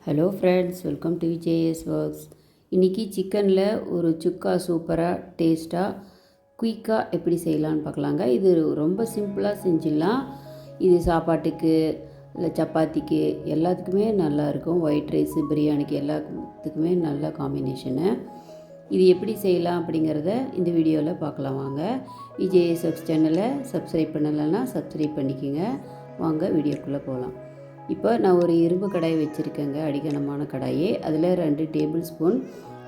Hello friends, welcome to VJS works. இன்றைக்கி சிக்கனில் ஒரு சுக்கா சூப்பராக டேஸ்ட்டாக குயிக்காக எப்படி செய்யலான்னு பார்க்கலாங்க. இது ரொம்ப சிம்பிளாக செஞ்சிடலாம். இது சாப்பாட்டுக்கு இல்லை சப்பாத்திக்கு எல்லாத்துக்குமே நல்லாயிருக்கும். ஒயிட் ரைஸு, பிரியாணிக்கு எல்லாத்துக்குமே நல்ல காம்பினேஷனு. இது எப்படி செய்யலாம் அப்படிங்கிறத இந்த வீடியோவில் பார்க்கலாம் வாங்க. விஜேஎஸ் ஒர்க்ஸ் சேனலை சப்ஸ்கிரைப் பண்ணலைன்னா சப்ஸ்கிரைப் பண்ணிக்கோங்க. வாங்க வீடியோக்குள்ளே போகலாம். இப்போ நான் ஒரு இரும்பு கடாய் வச்சுருக்கேங்க, அடிக்கனமான கடாயே. அதில் 2 டேபிள் ஸ்பூன்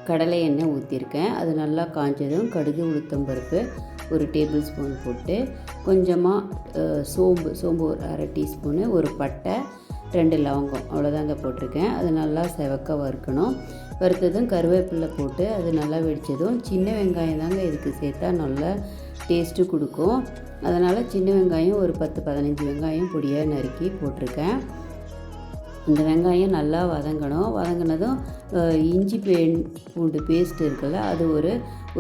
கடலை எண்ணெய் ஊற்றிருக்கேன். அது நல்லா காஞ்சதும் கடுகு, உளுத்தம் பருப்பு 1 டேபிள் ஸ்பூன் போட்டு, கொஞ்சமாக சோம்பு ஒரு அரை டீஸ்பூனு, ஒரு பட்டை, 2 லவங்கம், அவ்வளோதாங்க போட்டிருக்கேன். அது நல்லா செவக்க வறுக்கணும். வறுத்ததும் கருவேப்பிலை போட்டு அது நல்லா வெடித்ததும் சின்ன வெங்காயம் தாங்க இதுக்கு சேர்த்தா நல்லா டேஸ்ட்டு கொடுக்கும். அதனால் சின்ன வெங்காயம் ஒரு 10-15 வெங்காயம் பொடியாக நறுக்கி போட்டிருக்கேன். இந்த வெங்காயம் நல்லா வதங்கணும். வதங்கினதும் இஞ்சி பூண்டு பேஸ்ட் இருக்குல்ல, அது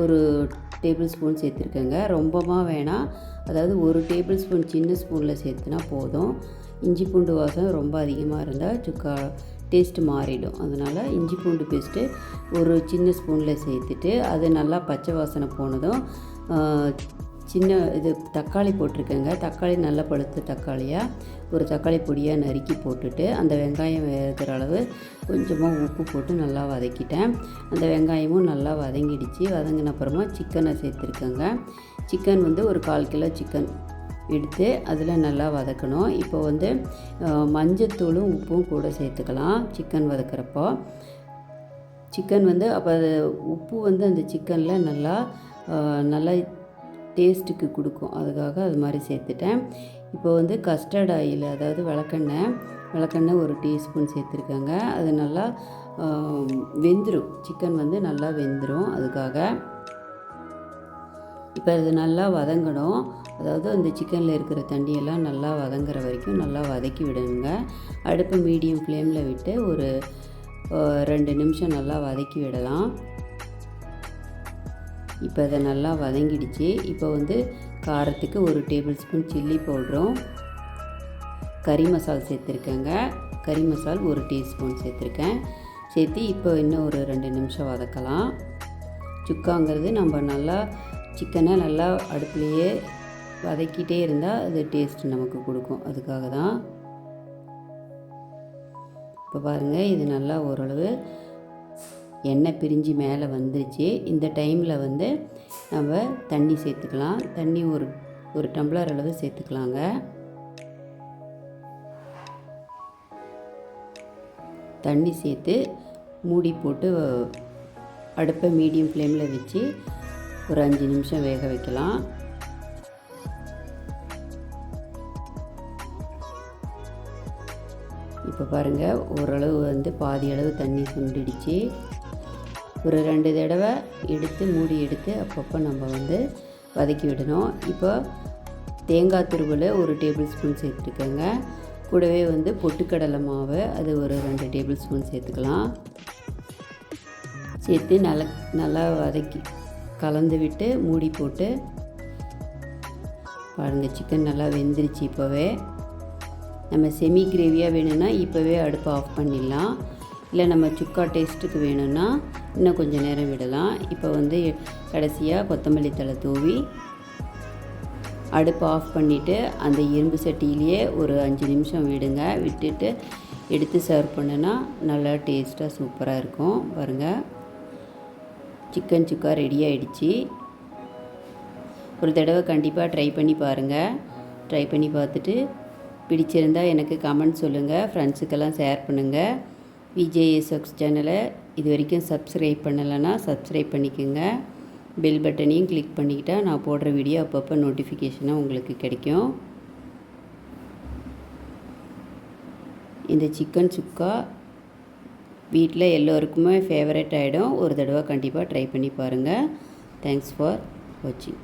ஒரு டேபிள் ஸ்பூன் சேர்த்துருக்கேங்க. ரொம்பமாக வேணாம், அதாவது 1 டேபிள் ஸ்பூன் சின்ன ஸ்பூனில் சேர்த்துனா போதும். இஞ்சி பூண்டு வாசம் ரொம்ப அதிகமாக இருந்தால் சுக்கா டேஸ்ட்டு மாறிடும். அதனால் இஞ்சி பூண்டு பேஸ்ட்டு ஒரு சின்ன ஸ்பூனில் சேர்த்துட்டு அது நல்லா பச்சை வாசனை போனதும் தக்காளி போட்டிருக்கேங்க. தக்காளி நல்லா பழுத்த தக்காளியாக ஒரு தக்காளி பொடியாக நறுக்கி போட்டுட்டு அந்த வெங்காயம் வேகிற அளவு கொஞ்சமாக உப்பு போட்டு நல்லா வதக்கிட்டேன். அந்த வெங்காயமும் நல்லா வதங்கிடுச்சு. வதங்கின அப்புறமா சிக்கனை சேர்த்துருக்கேங்க. சிக்கன் ஒரு 1/4 கிலோ சிக்கன் எடுத்து அதில் நல்லா வதக்கணும். இப்போ மஞ்சத்தூளும் உப்பும் கூட சேர்த்துக்கலாம் சிக்கன் வதக்கிறப்போ. சிக்கன் அப்போ உப்பு அந்த சிக்கனில் நல்லா டேஸ்ட்டுக்கு கொடுக்கும். அதுக்காக அது மாதிரி சேர்த்துட்டேன். இப்போ கஸ்டர்ட் ஆயில், அதாவது விளக்கெண்ணெய் 1 டீஸ்பூன் சேர்த்துருக்கேங்க. அது நல்லா வெந்துடும். சிக்கன் நல்லா வெந்துடும். அதுக்காக இப்போ அது நல்லா வதங்கணும். அதாவது அந்த சிக்கனில் இருக்கிற தண்ணியெல்லாம் நல்லா வதங்குற வரைக்கும் நல்லா வதக்கி விடணுங்க. அடுப்பு மீடியம் ஃப்ளேமில் விட்டு ஒரு 2 நிமிஷம் நல்லா வதக்கி விடலாம். இப்போ அதை நல்லா வதங்கிடுச்சு. இப்போ காரத்துக்கு 1 டேபிள் ஸ்பூன் சில்லி பவுடரும், கறி மசால் சேர்த்துருக்கேங்க. கறி மசால் 1 டீஸ்பூன் சேர்த்துருக்கேன். சேர்த்து இப்போ இன்னும் ஒரு 2 நிமிஷம் வதக்கலாம். சுக்காங்கிறது நம்ம நல்லா சிக்கனை நல்லா அடுப்புலையே வதக்கிட்டே இருந்தால் அது டேஸ்ட்டு நமக்கு கொடுக்கும். அதுக்காக தான். இப்போ பாருங்கள், இது நல்லா ஓரளவு எண்ணெய் பிரிஞ்சு மேலே வந்துருச்சு. இந்த டைமில் நம்ம தண்ணி சேர்த்துக்கலாம். தண்ணி ஒரு டம்ளர் அளவு சேர்த்துக்கலாங்க. தண்ணி சேர்த்து மூடி போட்டு அடுப்பை மீடியம் ஃப்ளேமில் வச்சு ஒரு 5 நிமிஷம் வேக வைக்கலாம். இப்போ பாருங்கள், ஓரளவு பாதி அளவு தண்ணி சுண்டிடுச்சு. ஒரு 2 தடவை மூடி எடுத்து அப்பப்போ நம்ம வதக்கி விடணும். இப்போ தேங்காய் துருவல் 1 டேபிள் ஸ்பூன் சேர்த்துருக்கேங்க. கூடவே பொட்டுக்கடலை மாவு அது ஒரு 2 டேபிள் ஸ்பூன் சேர்த்துக்கலாம். சேர்த்து நல்லா வதக்கி கலந்து விட்டு மூடி போட்டு பாருங்கள், சிக்கன் நல்லா வெந்துருச்சு. இப்போவே நம்ம செமி கிரேவியாக வேணும்னா இப்போவே அடுப்பை ஆஃப் பண்ணிடலாம். இல்லை நம்ம சுக்கா டேஸ்ட்டுக்கு வேணும்னா இன்னும் கொஞ்சம் நேரம் விடலாம். இப்போ கடைசியாக கொத்தமல்லி தழை தூவி அடுப்பை ஆஃப் பண்ணிவிட்டு அந்த இரும்பு சட்டியிலேயே ஒரு 5 நிமிஷம் விடுங்க. விட்டுட்டு எடுத்து சர்வ் பண்ணுனா நல்லா டேஸ்ட்டாக சூப்பராக இருக்கும். பாருங்கள், சிக்கன் சுக்கா ரெடி ஆகிடுச்சு. ஒரு தடவை கண்டிப்பாக ட்ரை பண்ணி பாருங்கள். ட்ரை பண்ணி பார்த்துட்டு பிடிச்சிருந்தால் எனக்கு கமெண்ட் சொல்லுங்கள். ஃப்ரெண்ட்ஸுக்கெல்லாம் ஷேர் பண்ணுங்கள். விஜேஎஸ் ஒர்க்ஸ் சேனலை இது வரைக்கும் சப்ஸ்கிரைப் பண்ணலைன்னா சப்ஸ்கிரைப் பண்ணிக்கோங்க. பெல் பட்டனையும் கிளிக் பண்ணிக்கிட்டால் நான் போடுற வீடியோ அப்பப்போ நோட்டிஃபிகேஷனாக உங்களுக்கு கிடைக்கும். இந்த சிக்கன் சுக்கா வீட்டில் எல்லோருக்குமே ஃபேவரட் ஆகிடும். ஒரு தடவை கண்டிப்பாக ட்ரை பண்ணி பாருங்கள். தேங்க்ஸ் ஃபார் வாட்சிங்.